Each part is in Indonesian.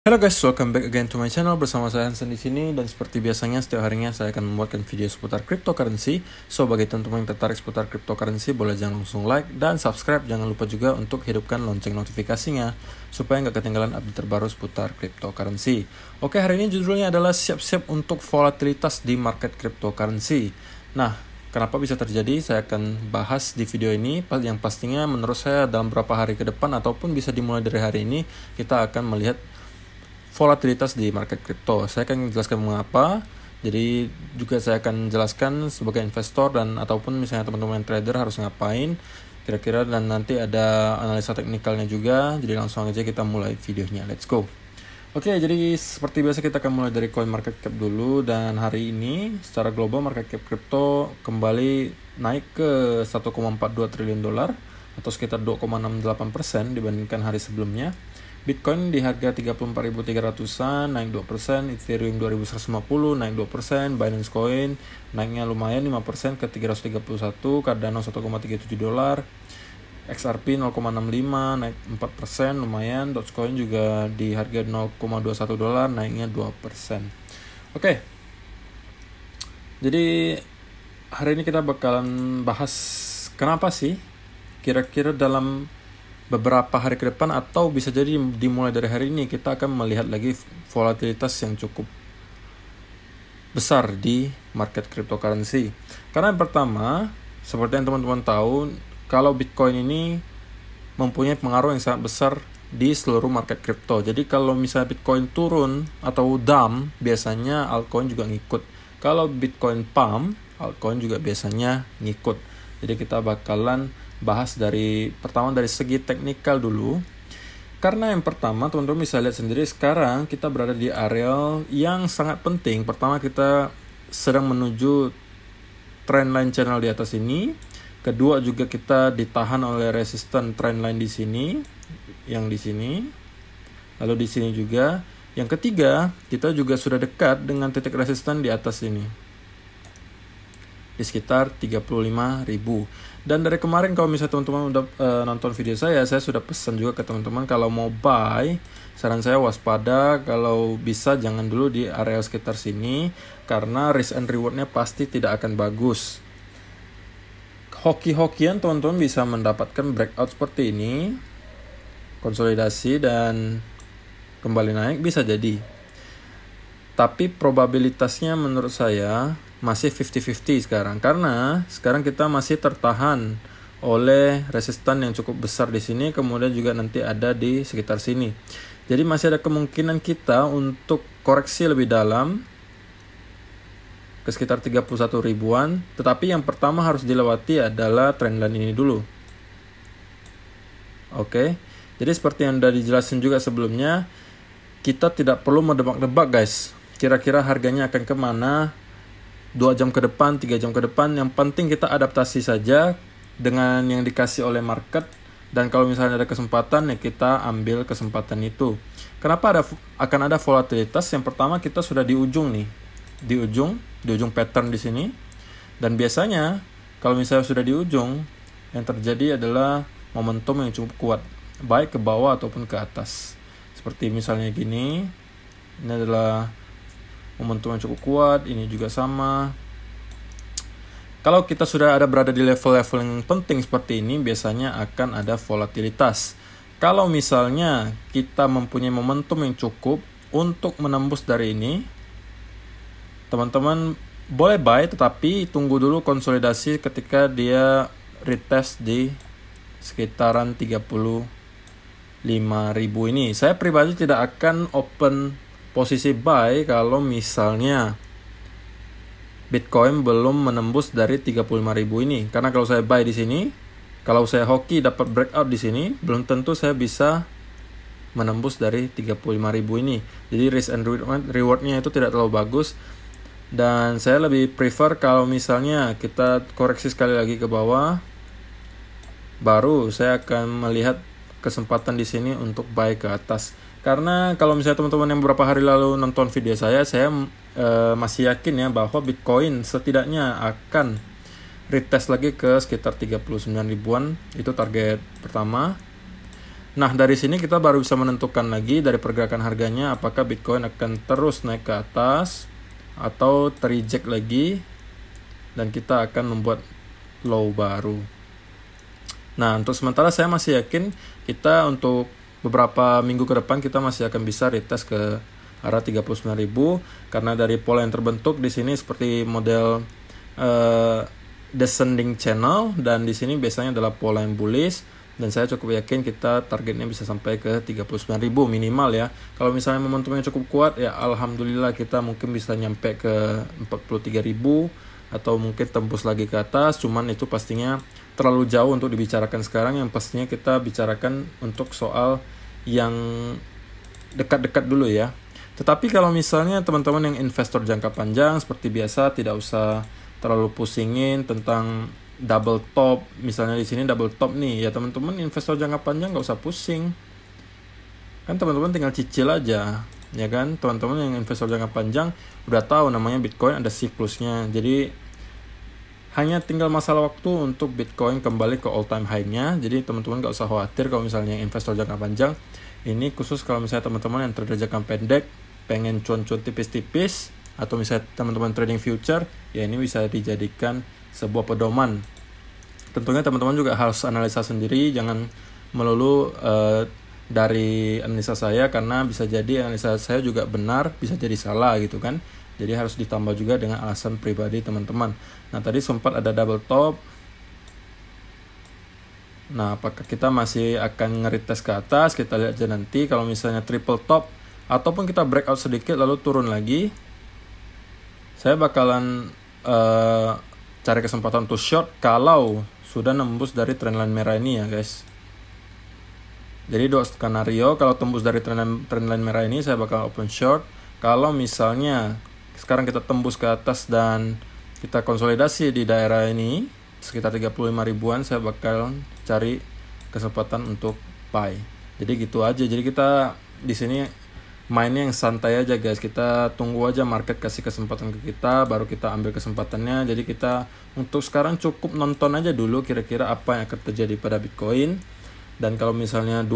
Halo guys, welcome back again to my channel. Bersama saya Hansen di sini, dan seperti biasanya setiap harinya saya akan membuatkan video seputar cryptocurrency. So bagi teman-teman yang tertarik seputar cryptocurrency, boleh jangan langsung like dan subscribe. Jangan lupa juga untuk hidupkan lonceng notifikasinya supaya nggak ketinggalan update terbaru seputar cryptocurrency. Oke, hari ini judulnya adalah siap-siap untuk volatilitas di market cryptocurrency. Nah, kenapa bisa terjadi? Saya akan bahas di video ini. Yang pastinya menurut saya dalam beberapa hari ke depan ataupun bisa dimulai dari hari ini, kita akan melihat volatilitas di market crypto. Saya akan menjelaskan mengapa. Jadi juga saya akan jelaskan sebagai investor dan ataupun misalnya teman-teman trader harus ngapain kira-kira, dan nanti ada analisa teknikalnya juga. Jadi langsung aja kita mulai videonya. Let's go. Oke, jadi seperti biasa kita akan mulai dari coin market cap dulu, dan hari ini secara global market cap crypto kembali naik ke 1,42 triliun dolar atau sekitar 2,68% dibandingkan hari sebelumnya. Bitcoin di harga 34.300-an naik 2%, Ethereum 2150 naik 2%, Binance Coin naiknya lumayan 5% ke 331, Cardano 1,37 dolar, XRP 0,65 naik 4% lumayan, Dogecoin juga di harga 0,21 dolar naiknya 2%. Oke. Jadi hari ini kita bakalan bahas kenapa sih kira-kira dalam beberapa hari ke depan atau bisa jadi dimulai dari hari ini kita akan melihat lagi volatilitas yang cukup besar di market cryptocurrency. Karena yang pertama, seperti yang teman-teman tahu, kalau Bitcoin ini mempunyai pengaruh yang sangat besar di seluruh market crypto. Jadi kalau misalnya Bitcoin turun atau dump, biasanya altcoin juga ngikut. Kalau Bitcoin pump, altcoin juga biasanya ngikut. Jadi kita bakalan bahas pertama dari segi teknikal dulu. Karena yang pertama teman-teman bisa lihat sendiri, sekarang kita berada di area yang sangat penting. Pertama, kita sedang menuju trendline channel di atas ini. Kedua, juga kita ditahan oleh resisten trendline di sini, yang di sini. Lalu di sini juga. Yang ketiga, kita juga sudah dekat dengan titik resisten di atas ini, di sekitar 35.000. Dan dari kemarin kalau misalnya teman-teman udah nonton video saya sudah pesan juga ke teman-teman kalau mau buy, saran saya waspada, kalau bisa jangan dulu di area sekitar sini karena risk and rewardnya pasti tidak akan bagus. Hoki-hokian teman-teman bisa mendapatkan breakout seperti ini, konsolidasi dan kembali naik bisa jadi. Tapi probabilitasnya menurut saya masih 50-50 sekarang, karena sekarang kita masih tertahan oleh resisten yang cukup besar di sini, kemudian juga nanti ada di sekitar sini. Jadi masih ada kemungkinan kita untuk koreksi lebih dalam ke sekitar 31 ribuan, tetapi yang pertama harus dilewati adalah trendline ini dulu. Oke. Jadi seperti yang sudah dijelasin juga sebelumnya, kita tidak perlu mendebak-debak guys, kira-kira harganya akan kemana 2 jam ke depan, 3 jam ke depan. Yang penting kita adaptasi saja dengan yang dikasih oleh market, dan kalau misalnya ada kesempatan ya kita ambil kesempatan itu. Kenapa akan ada volatilitas? Yang pertama, kita sudah di ujung nih, di ujung pattern di sini, dan biasanya kalau misalnya sudah di ujung, yang terjadi adalah momentum yang cukup kuat, baik ke bawah ataupun ke atas. Seperti misalnya gini, ini adalah momentum yang cukup kuat, ini juga sama. Kalau kita sudah berada di level-level yang penting seperti ini, biasanya akan ada volatilitas. Kalau misalnya kita mempunyai momentum yang cukup untuk menembus dari ini, teman-teman boleh buy, tetapi tunggu dulu konsolidasi ketika dia retest di sekitaran 35.000 ini. Saya pribadi tidak akan open posisi buy kalau misalnya Bitcoin belum menembus dari 35.000 ini. Karena kalau saya buy di sini, kalau saya hoki dapat breakout di sini, belum tentu saya bisa menembus dari 35.000 ini. Jadi risk and rewardnya itu tidak terlalu bagus. Dan saya lebih prefer kalau misalnya kita koreksi sekali lagi ke bawah, baru saya akan melihat kesempatan di sini untuk buy ke atas. Karena kalau misalnya teman-teman yang beberapa hari lalu nonton video saya masih yakin ya bahwa Bitcoin setidaknya akan retest lagi ke sekitar 39 ribuan. Itu target pertama. Nah, dari sini kita baru bisa menentukan lagi dari pergerakan harganya apakah Bitcoin akan terus naik ke atas atau tereject lagi dan kita akan membuat low baru. Nah, untuk sementara saya masih yakin kita untuk beberapa minggu ke depan kita masih akan bisa retest ke arah 39.000 karena dari pola yang terbentuk di sini seperti model descending channel dan di sini biasanya adalah pola yang bullish. Dan saya cukup yakin kita targetnya bisa sampai ke 39.000 minimal ya. Kalau misalnya momentumnya cukup kuat ya alhamdulillah kita mungkin bisa nyampe ke 43.000 atau mungkin tembus lagi ke atas. Cuman itu pastinya terlalu jauh untuk dibicarakan sekarang. Yang pastinya kita bicarakan untuk soal yang dekat-dekat dulu ya. Tetapi kalau misalnya teman-teman yang investor jangka panjang seperti biasa tidak usah terlalu pusingin tentang double top, misalnya di sini double top nih, ya teman-teman investor jangka panjang nggak usah pusing, kan teman-teman tinggal cicil aja, ya kan? Teman-teman yang investor jangka panjang udah tahu namanya Bitcoin ada siklusnya, jadi hanya tinggal masalah waktu untuk Bitcoin kembali ke all time high-nya. Jadi teman-teman nggak usah khawatir kalau misalnya investor jangka panjang. Ini khusus kalau misalnya teman-teman yang trader jangka pendek pengen cuan-cuan tipis-tipis, atau misalnya teman-teman trading future, ya ini bisa dijadikan sebuah pedoman. Tentunya teman-teman juga harus analisa sendiri, jangan melulu dari analisa saya, karena bisa jadi analisa saya juga benar, bisa jadi salah gitu kan. Jadi harus ditambah juga dengan alasan pribadi teman-teman. Nah, tadi sempat ada double top. Nah, apakah kita masih akan nge-retest ke atas? Kita lihat aja nanti. Kalau misalnya triple top ataupun kita breakout sedikit lalu turun lagi, saya bakalan cari kesempatan untuk short kalau sudah nembus dari trendline merah ini ya guys. Jadi dua skenario, kalau tembus dari trendline merah ini saya bakal open short. Kalau misalnya sekarang kita tembus ke atas dan kita konsolidasi di daerah ini sekitar 35 ribuan, saya bakal cari kesempatan untuk buy. Jadi gitu aja. Jadi kita di sini mainnya yang santai aja guys, kita tunggu aja market kasih kesempatan ke kita, baru kita ambil kesempatannya. Jadi kita untuk sekarang cukup nonton aja dulu kira-kira apa yang akan terjadi pada Bitcoin. Dan kalau misalnya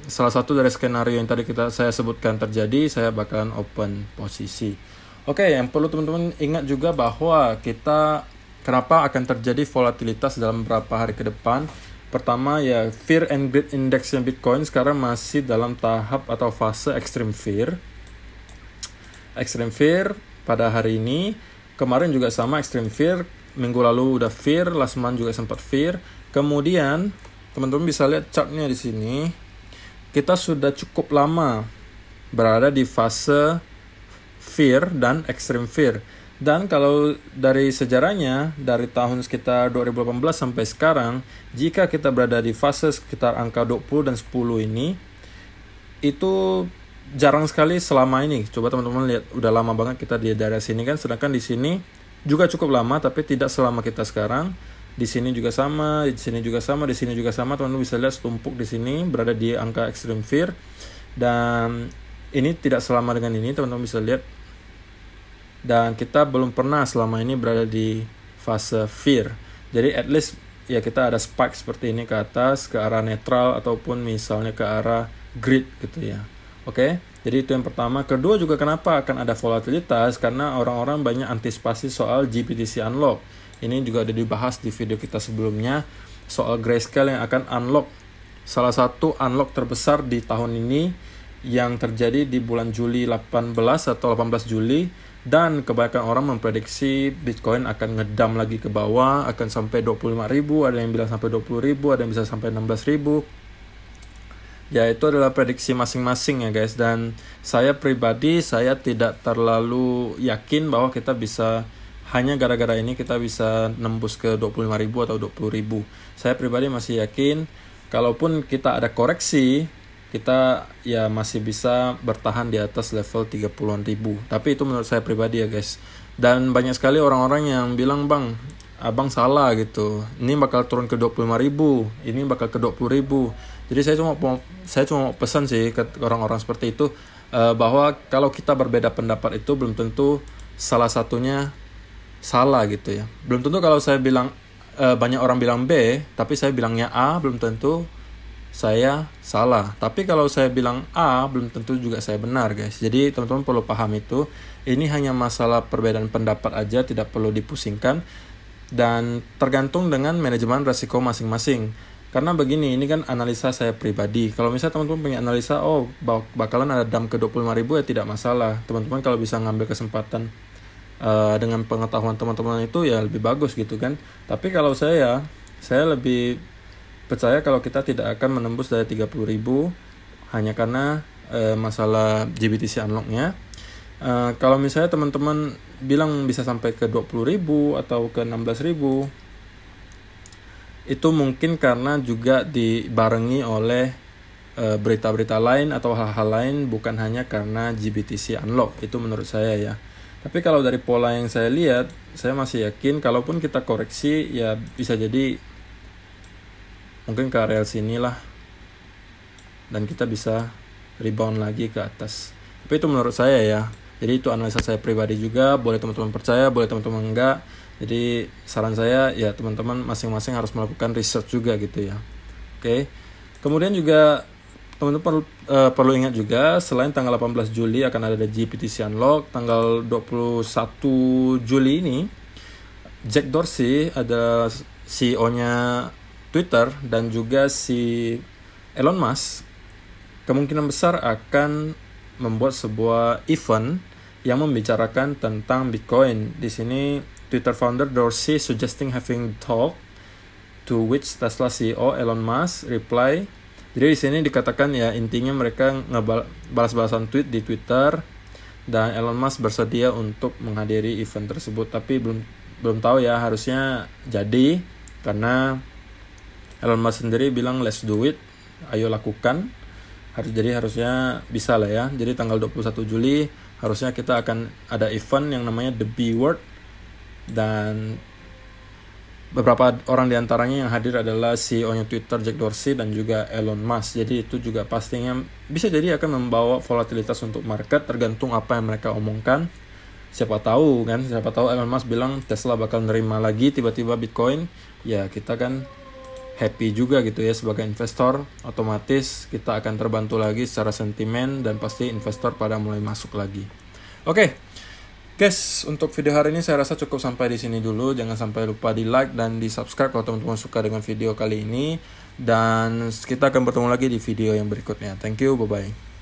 salah satu dari skenario yang tadi saya sebutkan terjadi, saya bakalan open posisi. Oke, yang perlu teman-teman ingat juga bahwa kenapa akan terjadi volatilitas dalam beberapa hari ke depan. Pertama ya, Fear and Greed Index yang Bitcoin sekarang masih dalam tahap atau fase extreme fear. Extreme fear pada hari ini, kemarin juga sama extreme fear, minggu lalu udah fear, last month juga sempat fear. Kemudian teman-teman bisa lihat chartnya di sini. Kita sudah cukup lama berada di fase fear dan extreme fear. Dan kalau dari sejarahnya, dari tahun sekitar 2018 sampai sekarang, jika kita berada di fase sekitar angka 20 dan 10 ini, itu jarang sekali selama ini. Coba teman-teman lihat, udah lama banget kita di daerah sini kan, sedangkan di sini juga cukup lama, tapi tidak selama kita sekarang. Di sini juga sama, di sini juga sama, di sini juga sama. Teman-teman bisa lihat setumpuk di sini, berada di angka extreme fear. Dan ini tidak selama dengan ini, teman-teman bisa lihat. Dan kita belum pernah selama ini berada di fase fear. Jadi at least ya kita ada spike seperti ini ke atas, ke arah netral ataupun misalnya ke arah greed gitu ya. Oke, jadi itu yang pertama. Kedua juga kenapa akan ada volatilitas, karena orang-orang banyak antisipasi soal GBTC unlock. Ini juga ada dibahas di video kita sebelumnya soal Grayscale yang akan unlock. Salah satu unlock terbesar di tahun ini yang terjadi di bulan Juli 18 atau 18 Juli. Dan kebanyakan orang memprediksi Bitcoin akan ngedam lagi ke bawah, akan sampai 25.000, ada yang bilang sampai 20.000, ada yang bisa sampai 16.000. Ya, itu adalah prediksi masing-masing ya guys. Dan saya pribadi, saya tidak terlalu yakin bahwa kita bisa, hanya gara-gara ini kita bisa nembus ke 25.000 atau 20.000. Saya pribadi masih yakin, kalaupun kita ada koreksi, kita ya masih bisa bertahan di atas level 30-an ribu. Tapi itu menurut saya pribadi ya guys. Dan banyak sekali orang-orang yang bilang, "Bang, abang salah gitu. Ini bakal turun ke 25.000, ini bakal ke 20.000." Jadi saya cuma mau pesan sih ke orang-orang seperti itu, bahwa kalau kita berbeda pendapat itu belum tentu salah satunya salah gitu ya. Belum tentu kalau saya bilang banyak orang bilang B, tapi saya bilangnya A, belum tentu saya salah. Tapi kalau saya bilang A, belum tentu juga saya benar, guys. Jadi teman-teman perlu paham itu. Ini hanya masalah perbedaan pendapat aja, tidak perlu dipusingkan. Dan tergantung dengan manajemen resiko masing-masing. Karena begini, ini kan analisa saya pribadi. Kalau misalnya teman-teman punya analisa, oh bakalan ada dump ke 25.000 ya tidak masalah. Teman-teman kalau bisa ngambil kesempatan dengan pengetahuan teman-teman itu ya lebih bagus gitu kan. Tapi kalau saya lebih percaya kalau kita tidak akan menembus dari 30.000 hanya karena masalah GBTC unlock-nya. Kalau misalnya teman-teman bilang bisa sampai ke 20.000 atau ke 16.000, itu mungkin karena juga dibarengi oleh berita-berita lain atau hal-hal lain, bukan hanya karena GBTC unlock. Itu menurut saya ya. Tapi kalau dari pola yang saya lihat, saya masih yakin kalaupun kita koreksi ya bisa jadi mungkin ke area sini lah, dan kita bisa rebound lagi ke atas. Tapi itu menurut saya ya. Jadi itu analisa saya pribadi juga. Boleh teman-teman percaya, boleh teman-teman enggak. Jadi saran saya ya teman-teman masing-masing harus melakukan research juga gitu ya. Oke. Kemudian juga teman-teman perlu ingat juga, selain tanggal 18 Juli akan ada GBTC Unlock, tanggal 21 Juli ini Jack Dorsey adalah CEO-nya Twitter dan juga si Elon Musk kemungkinan besar akan membuat sebuah event yang membicarakan tentang Bitcoin. Di sini Twitter founder Dorsey suggesting having talk, to which Tesla CEO Elon Musk reply. Jadi di sini dikatakan ya intinya mereka ngebalas-balasan tweet di Twitter, dan Elon Musk bersedia untuk menghadiri event tersebut. Tapi belum tahu ya, harusnya jadi karena Elon Musk sendiri bilang let's do it, ayo lakukan. Jadi harusnya bisa lah ya. Jadi tanggal 21 Juli harusnya kita akan ada event yang namanya The B Word, dan beberapa orang diantaranya yang hadir adalah CEO-nya Twitter Jack Dorsey dan juga Elon Musk. Jadi itu juga pastinya bisa jadi akan membawa volatilitas untuk market, tergantung apa yang mereka omongkan. Siapa tahu Elon Musk bilang Tesla bakal nerima lagi tiba-tiba Bitcoin, ya kita kan happy juga gitu ya sebagai investor. Otomatis kita akan terbantu lagi secara sentimen, dan pasti investor pada mulai masuk lagi. Oke. Guys, untuk video hari ini saya rasa cukup sampai di sini dulu. Jangan sampai lupa di like dan di subscribe kalau teman-teman suka dengan video kali ini. Dan kita akan bertemu lagi di video yang berikutnya. Thank you, bye-bye.